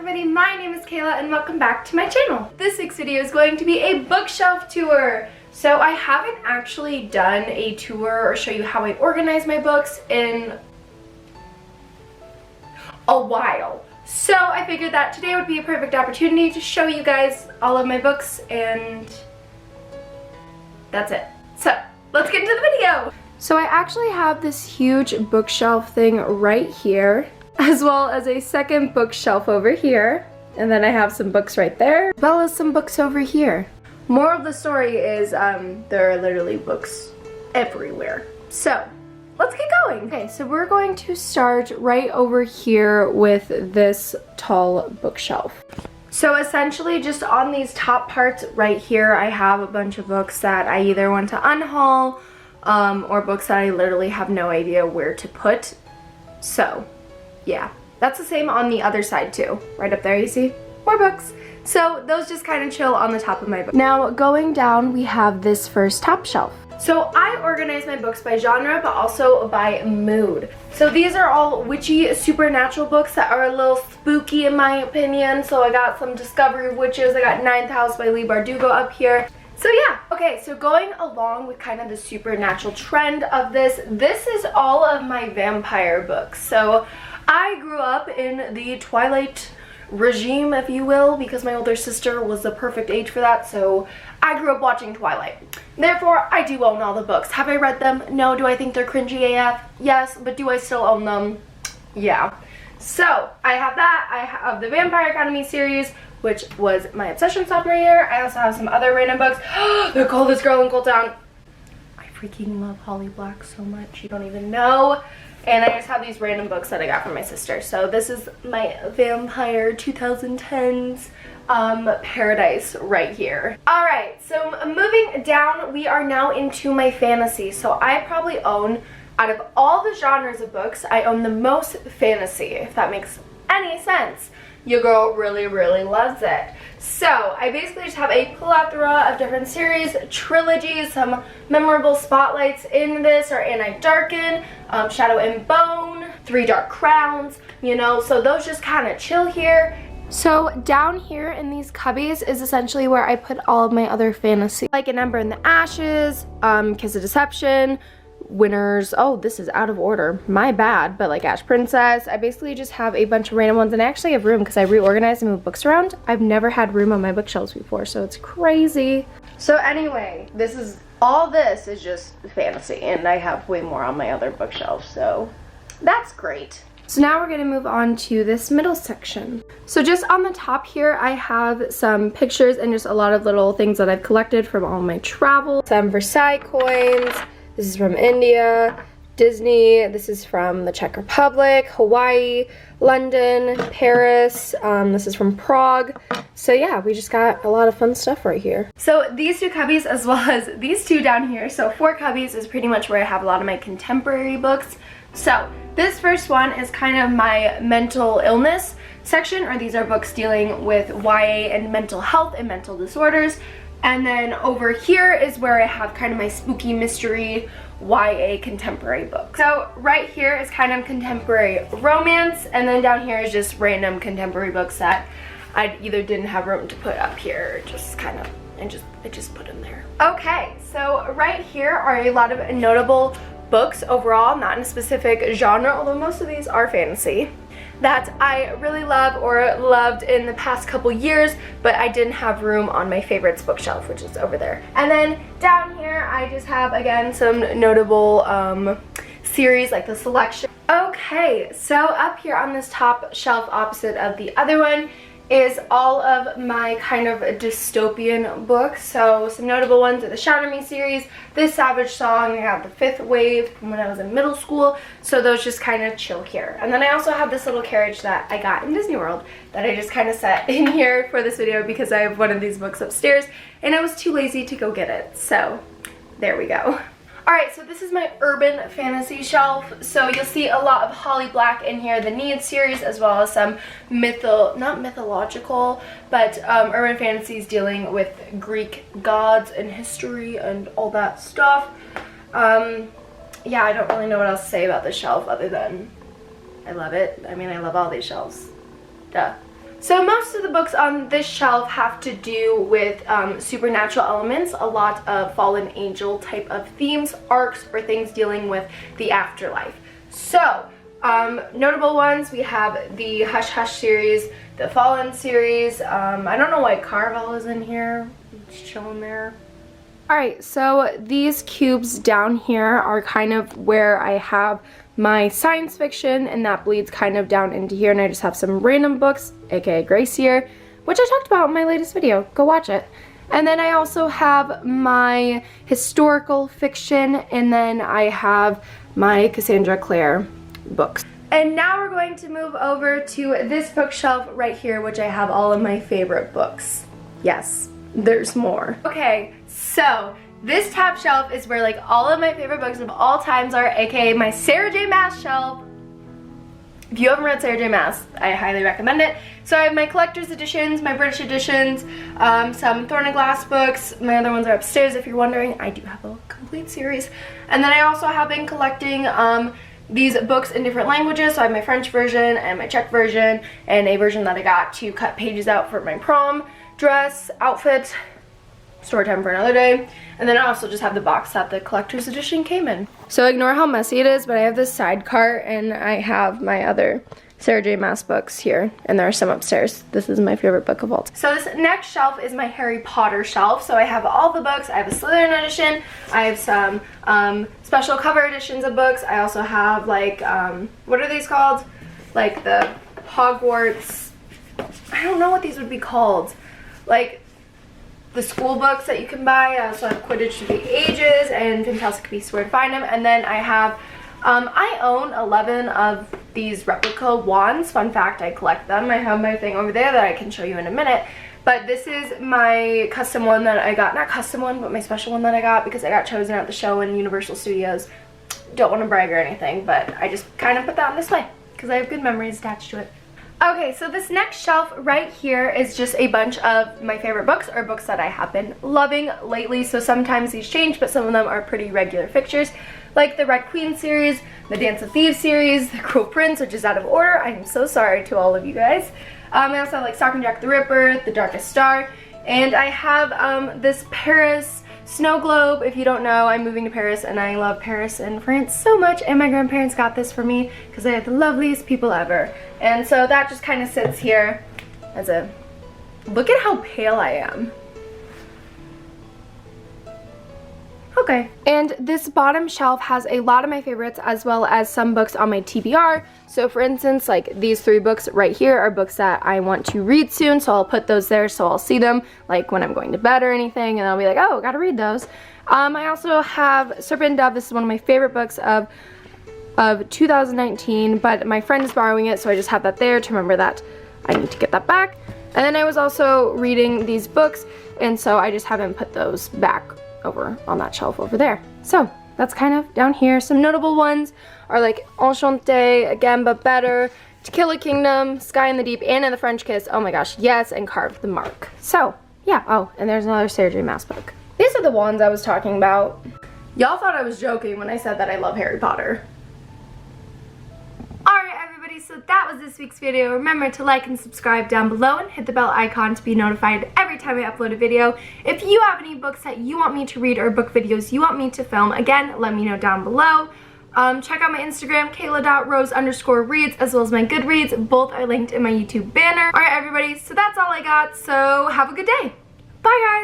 everybody, my name is Kayla and welcome back to my channel. This week's video is going to be a bookshelf tour. So I haven't actually done a tour or show you how I organize my books in a while. So I figured that today would be a perfect opportunity to show you guys all of my books, and that's it. So let's get into the video. So I actually have this huge bookshelf thing right here, as well as a second bookshelf over here, and then I have some books right there, as well as some books over here. Moral of the story is there are literally books everywhere. So let's get going. Okay, so we're going to start right over here with this tall bookshelf. So essentially just on these top parts right here, I have a bunch of books that I either want to unhaul or books that I literally have no idea where to put. So yeah, that's the same on the other side too. Right up there, you see? More books. So those just kind of chill on the top of my book. Now going down, we have this first top shelf. So I organize my books by genre, but also by mood. So these are all witchy, supernatural books that are a little spooky in my opinion. So I got some Discovery of Witches. I got Ninth House by Leigh Bardugo up here. So yeah, okay, so going along with kind of the supernatural trend of this is all of my vampire books. So I grew up in the Twilight regime, if you will, because my older sister was the perfect age for that, so I grew up watching Twilight. Therefore, I do own all the books. Have I read them? No. Do I think they're cringy AF? Yes. But do I still own them? Yeah. So, I have that. I have the Vampire Academy series, which was my obsession sophomore year. I also have some other random books. The Coldest Girl in Cold Town. I freaking love Holly Black so much. You don't even know. And I just have these random books that I got from my sister. So this is my Vampire 2010s paradise right here. Alright, so moving down, we are now into my fantasy. So I probably own, out of all the genres of books, I own the most fantasy, if that makes any sense. Your girl really, really loves it. So I basically just have a plethora of different series, trilogies. Some memorable spotlights in this are Anne Darken, Shadow and Bone, Three Dark Crowns, you know, so those just kind of chill here. So down here in these cubbies is essentially where I put all of my other fantasy, like An Ember in the Ashes, Kiss of Deception, Winners. Oh, this is out of order, my bad, but like Ash Princess. I basically just have a bunch of random ones, and I actually have room because I reorganized and moved books around. I've never had room on my bookshelves before, so it's crazy. So anyway, all this is just fantasy, and I have way more on my other bookshelves, so that's great. So now we're going to move on to this middle section. So just on the top here, I have some pictures and just a lot of little things that I've collected from all my travel. Some Versailles coins. This is from India, Disney. This is from the Czech Republic, Hawaii, London, Paris. This is from Prague. So yeah, we just got a lot of fun stuff right here. So these two cubbies, as well as these two down here, so 4 cubbies is pretty much where I have a lot of my contemporary books. So this first one is kind of my mental illness section, or these are books dealing with YA and mental health and mental disorders. And then over here is where I have kind of my spooky mystery YA contemporary book. So right here is kind of contemporary romance, and then down here is just random contemporary books that I either didn't have room to put up here, or just kind of, I just put them there. Okay, so right here are a lot of notable books overall, not in a specific genre, although most of these are fantasy, that I really love or loved in the past couple years, but I didn't have room on my favorites bookshelf, which is over there. And then down here I just have, again, some notable series like The Selection. Okay, so up here on this top shelf opposite of the other one is all of my kind of dystopian books. So some notable ones are the Shatter Me series, This Savage Song, I have The Fifth Wave from when I was in middle school, so those just kind of chill here. And then I also have this little carriage that I got in Disney World that I just kind of set in here for this video because I have one of these books upstairs and I was too lazy to go get it, so there we go. Alright, so this is my urban fantasy shelf. So you'll see a lot of Holly Black in here, the Need series, as well as some not mythological, but urban fantasies dealing with Greek gods and history and all that stuff. Yeah, I don't really know what else to say about this shelf other than I love it. I mean, I love all these shelves. Duh. So most of the books on this shelf have to do with supernatural elements, a lot of fallen angel type of themes, arcs, or things dealing with the afterlife. So, notable ones, we have the Hush Hush series, the Fallen series. I don't know why Carvel is in here. It's chilling there. Alright, so these cubes down here are kind of where I have my science fiction, and that bleeds kind of down into here, and I just have some random books, aka Grace here, which I talked about in my latest video. Go watch it. And then I also have my historical fiction, and then I have my Cassandra Clare books. And now we're going to move over to this bookshelf right here, which I have all of my favorite books. Yes, there's more. Okay, so this top shelf is where like all of my favorite books of all times are, aka my Sarah J Maas shelf. If you haven't read Sarah J Maas, I highly recommend it. So I have my collector's editions, my British editions, some Thorn and Glass books. My other ones are upstairs if you're wondering. I do have a complete series. And then I also have been collecting these books in different languages. So I have my French version and my Czech version, and a version that I got to cut pages out for my prom dress outfit. Story time for another day. And then I also just have the box that the collector's edition came in. So ignore how messy it is, but I have this side cart, and I have my other Sarah J Maas books here, and there are some upstairs. This is my favorite book of all time. So this next shelf is my Harry Potter shelf. So I have all the books. I have a Slytherin edition. I have some special cover editions of books. I also have like, what are these called? Like the Hogwarts, I don't know what these would be called. Like the school books that you can buy. I also have Quidditch Through the Ages and Fantastic Beasts Where to Find Them. And then I have, I own 11 of these replica wands. Fun fact, I collect them. I have my thing over there that I can show you in a minute. But this is my custom one that I got. Not custom one, but my special one that I got because I got chosen at the show in Universal Studios. Don't want to brag or anything, but I just kind of put that on display because I have good memories attached to it. Okay, so this next shelf right here is just a bunch of my favorite books, or books that I have been loving lately. So sometimes these change, but some of them are pretty regular fixtures, like the Red Queen series, the Dance of Thieves series, the Cruel Prince, which is out of order. I am so sorry to all of you guys. I also have like Stocking Jack the Ripper, The Darkest Star, and I have this Paris snow globe. If you don't know, I'm moving to Paris, and I love Paris and France so much, and my grandparents got this for me because they are the loveliest people ever. And so that just kind of sits here as a, look at how pale I am. Okay. And this bottom shelf has a lot of my favorites as well as some books on my TBR. So for instance, like these 3 books right here are books that I want to read soon, so I'll put those there so I'll see them like when I'm going to bed or anything, and I'll be like, oh, gotta read those. I also have Serpent and Dove. This is one of my favorite books of 2019, but my friend is borrowing it, so I just have that there to remember that I need to get that back. And then I was also reading these books, and so I just haven't put those back over on that shelf over there. So that's kind of down here. Some notable ones are like Enchantée, Again But Better, To Kill a Kingdom, Sky in the Deep, Anne and the French Kiss, oh my gosh, yes, and Carve the Mark. So yeah, oh, and there's another Sarah J Maas book. These are the ones I was talking about. Y'all thought I was joking when I said that I love Harry Potter. So that was this week's video. Remember to like and subscribe down below and hit the bell icon to be notified every time I upload a video. If you have any books that you want me to read or book videos you want me to film, again, let me know down below. Check out my Instagram, Kayla.rose_reads, as well as my Goodreads. Both are linked in my YouTube banner. Alright everybody, so that's all I got. So have a good day. Bye guys!